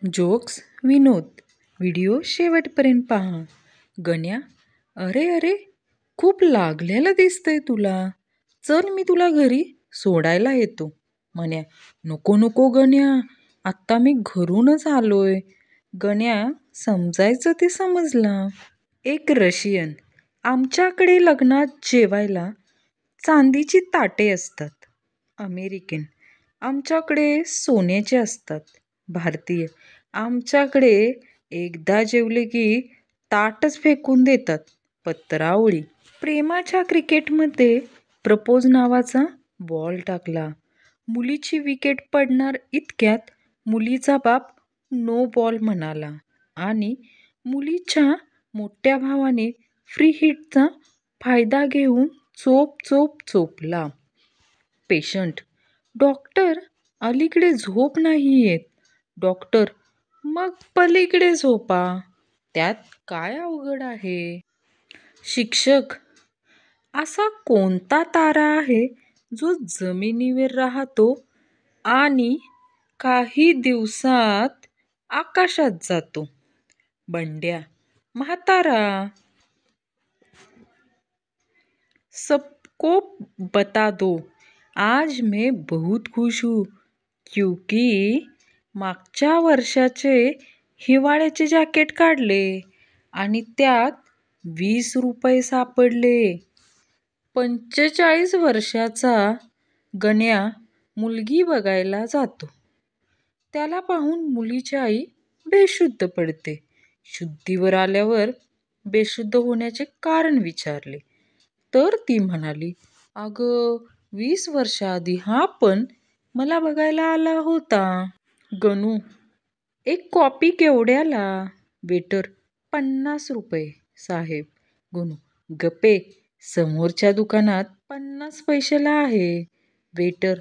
Jokes विनोद video शेवटपर्यंत पहा. गण्या, अरे अरे, खूप लागलेलं दिसतंय तुला. चल मी तुला घरी सोडायला येतो. म्हण्या, नको नको गण्या, आत्ता मी घरूनच आलोय. गण्या समजायचं ते समजला. एक रशियन, आमच्याकडे लग्नात जेवायला चांदीची ताटे असतात. अमेरिकन, आमच्याकडे सोन्याचे असतात. भारतीय, आमच्याकडे एकदा जेवले की ताटच फेकून देतात. पत्रावळी, प्रेमाच्या क्रिकेटमध्ये प्रपोज नावाचा बॉल टाकला. मुलीची विकेट पडणार इतक्यात मुलीचा बाप नो बॉल म्हणाला आणि मुलीच्या मोठ्या भावाने फ्री हिटचा फायदा घेऊन चोप चोप चोपला. पेशंट, डॉक्टर, अलीकडे झोप नाही येत. डॉक्टर, मग पलीकडे झोपा, त्यात काय अवघड आहे. शिक्षक, असा कोणता तारा आहे जो जमिनीवर राहतो आणि काही दिवसात आकाशात जातो. बंड्या, म्हातारा. सबको बता दो, आज मैं बहुत खुश हूँ क्योंकि मागच्या वर्षाचे हिवाळ्याचे जॅकेट काढले आणि त्यात 20 रुपये सापडले. 45 वर्षाचा गण्या मुलगी बघायला जातो. त्याला पाहून मुलीची आई बेशुद्ध पडते. शुद्धीवर आल्यावर बेशुद्ध होण्याचे कारण विचारले तर ती म्हणाली, अगं 20 वर्षाआधी हा पण मला बघायला आला होता. गणू, एक कॉपी केवढ्याला. वेटर, 50 रुपये साहेब. गणू, गप्पे, समोरच्या दुकानात 50 पैशाला आहे. वेटर,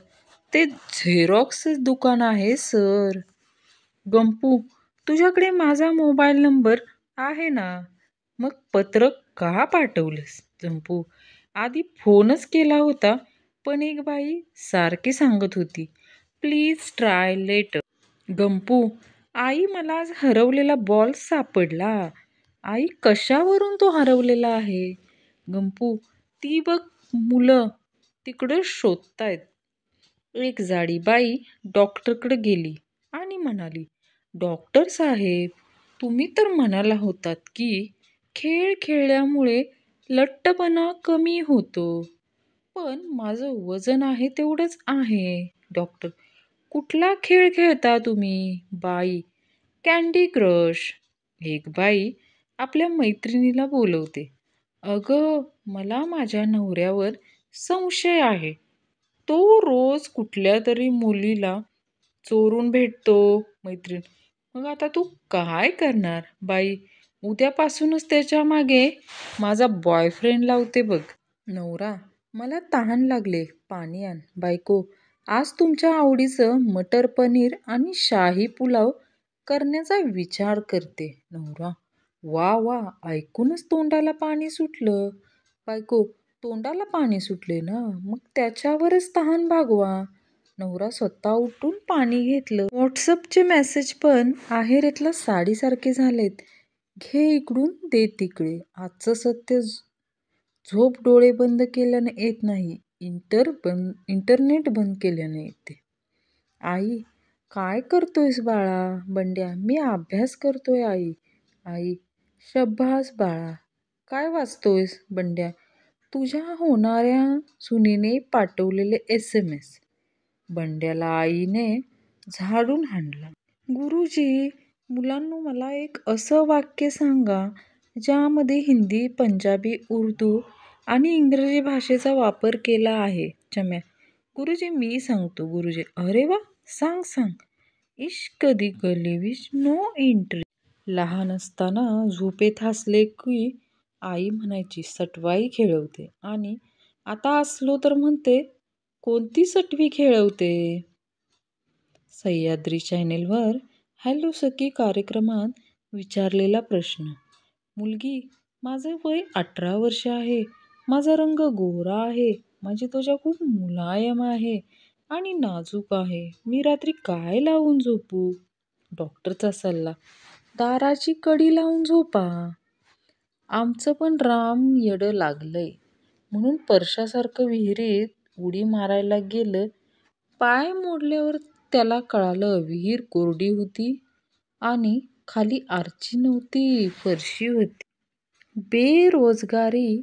ते झेरॉक्स दुकान आहे सर. गंपू, तुझ्याकडे माझा मोबाईल नंबर आहे ना, मग पत्र का पाठवलंस. जंपू, आधी फोनच केला होता पण एक बाई सारखी सांगत होती प्लीज ट्राय लेटर. गंपू, आई, मला आज हरवलेला बॉल सापडला. आई, कशावरून तो हरवलेला आहे. गंपू, ती बघ, मुलं तिकडं शोधतायत. एक जाडी बाई डॉक्टरकडे गेली आणि म्हणाली, डॉक्टर साहेब, तुम्ही तर म्हणाला होतात की खेळ खेळल्यामुळे लठ्ठपणा कमी होतो, पण माझं वजन आहे तेवढंच आहे. डॉक्टर, कुठला खेळ खेळता तुम्ही. बाई, कँडी क्रश. एक बाई आपल्या मैत्रिणीला बोलवते, अगं, मला माझ्या नवऱ्यावर संशय आहे. तो रोज कुठल्या तरी मुलीला चोरून भेटतो. मैत्रीण, मग आता तू काय करणार. बाई, उद्यापासूनच त्याच्या मागे माझा बॉयफ्रेंड लावते बघ. नवरा, मला तहान लागले, पाणी आण. बायको, आज तुमच्या आवडीचं मटर पनीर आणि शाही पुलाव करण्याचा विचार करते. नवरा, वा वा, ऐकूनच तोंडाला पाणी सुटलं. बायको, तोंडाला पाणी सुटले ना, मग त्याच्यावरच तहान भागवा. नवरा स्वतः उठून पाणी घेतलं. व्हॉट्सअपचे मेसेज पण आहेरेतला साडीसारखे झालेत. घे इकडून दे तिकडे. आजचं सत्य, झोप डोळे बंद केल्याने येत नाही, इंटरनेट बंद केल्याने येते. आई, काय करतोयस बाळा. बंड्या, मी अभ्यास करतोय आई. आई, शब्बास बाळा, काय वाचतोयस. बंड्या, तुझ्या होणाऱ्या सुनेने पाठवलेले SMS. बंड्याला आईने झाडून हाणला. गुरुजी, मुलांनो, मला एक असं वाक्य सांगा ज्यामध्ये हिंदी, पंजाबी, उर्दू आणि इंग्रजी भाषेचा वापर केला आहे. चम्या, गुरुजी मी सांगतो. गुरुजी, अरे वा, सांग सांग. इश्क दी गली विच नो एंट्री. लहान असताना झोपेत हसले की आई म्हणायची सटवाई खेळवते आणि आता हसलो तर म्हणते कोणती सटवी खेळवते. सह्याद्री चॅनेलवर हॅलो सखी कार्यक्रमात विचारलेला प्रश्न. मुलगी, माझं वय 18 वर्ष आहे. माझा रंग गोरा आहे. माझी त्वचा खूप मुलायम आहे आणि नाजूक आहे. मी रात्री काय लावून झोपू. डॉक्टरचा सल्ला, दाराची कडी लावून झोपा. आमचं पण राम येडं लागलंय म्हणून परशासारखं विहिरीत उडी मारायला गेलं. पाय मोडल्यावर त्याला कळालं विहीर कोरडी होती आणि खाली आरची नव्हती, फरशी होती. बेरोजगारी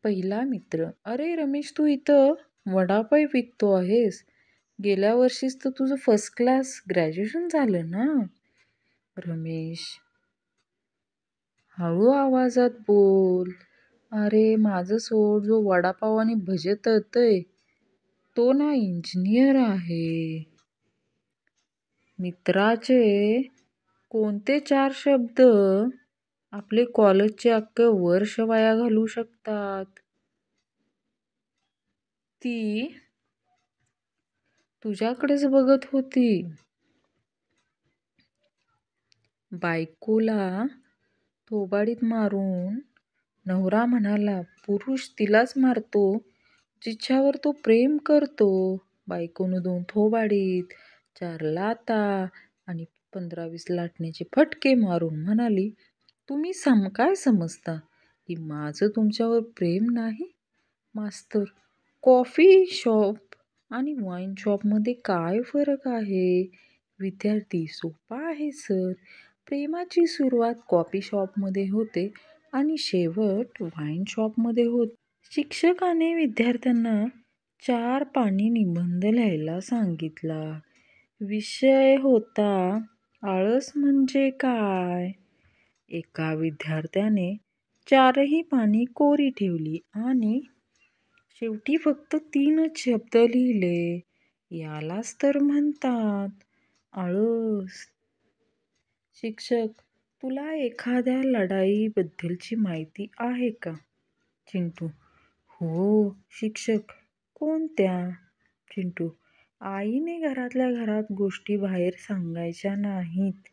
पहिला मित्र. अरे रमेश, तू इथं वडापाव विकतो आहेस? गेल्या वर्षीच तर तुझं फर्स्ट क्लास ग्रॅज्युएशन झालं ना? रमेश, हळू आवाजात बोल. अरे माझं सोड, जो वडापाव आणि भजे तळतोय तो ना इंजिनियर आहे. मित्राचे कोणते 4 शब्द आपले कॉलेजचे अख्खं वर्ष वाया घालवू शकतात? ती तुझ्याकडेच बघत होती. बायकोला थोबाडीत मारून नवरा म्हणाला, पुरुष तिलाच मारतो जिच्यावर तो प्रेम करतो. बायकोनं 2 थोबाडीत, 4 लाथा आणि 15-20 लाटण्याचे फटके मारून म्हणाली, तुम्ही काय समजता की माझं तुमच्यावर प्रेम नाही? मास्तर, कॉफी शॉप आणि वाईन शॉपमध्ये काय फरक आहे? विद्यार्थी, सोपा आहे सर. प्रेमाची सुरुवात कॉफी शॉपमध्ये होते आणि शेवट वाईन शॉपमध्ये होते. शिक्षकाने विद्यार्थ्यांना 4 पानी निबंध लिहायला सांगितला. विषय होता आळस म्हणजे काय? एका विद्यार्थ्याने 4ही पानी कोरी ठेवली आणि शेवटी फक्त 3च शब्द लिहिले. यालाच तर म्हणतात आळस. शिक्षक, तुला एखाद्या लढाईबद्दलची माहिती आहे का? चिंटू, हो शिक्षक. कोणत्या? चिंटू, आईने घरातल्या घरात गोष्टी बाहेर सांगायच्या नाहीत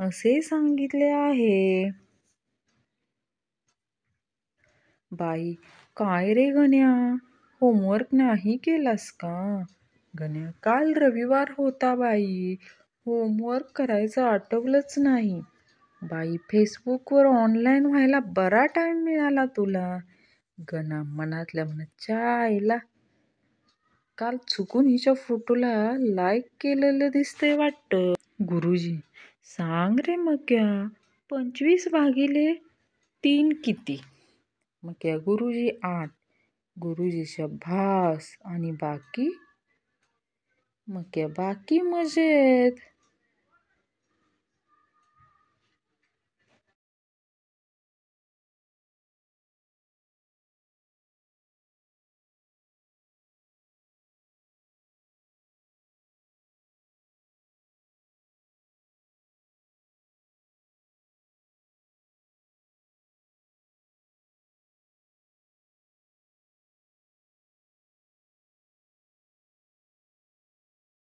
असे सांगितले आहे. बाई, काय रे गण्या, होमवर्क नाही केलास का? गण्या, काल रविवार होता बाई, होमवर्क करायचं आठवलंच नाही. बाई, फेसबुकवर ऑनलाईन व्हायला बरा टाइम मिळाला तुला. गणा मनातल्या मनात, चायला, काल चुकून हिच्या फोटोला लाईक केलेलं दिसतंय वाटतं. गुरुजी, सांग रे मक्या, 25/3 किती? मक्या, गुरुजी 8. गुरुजी, शब्बास. आणि बाकी? मक्या, बाकी मजेत.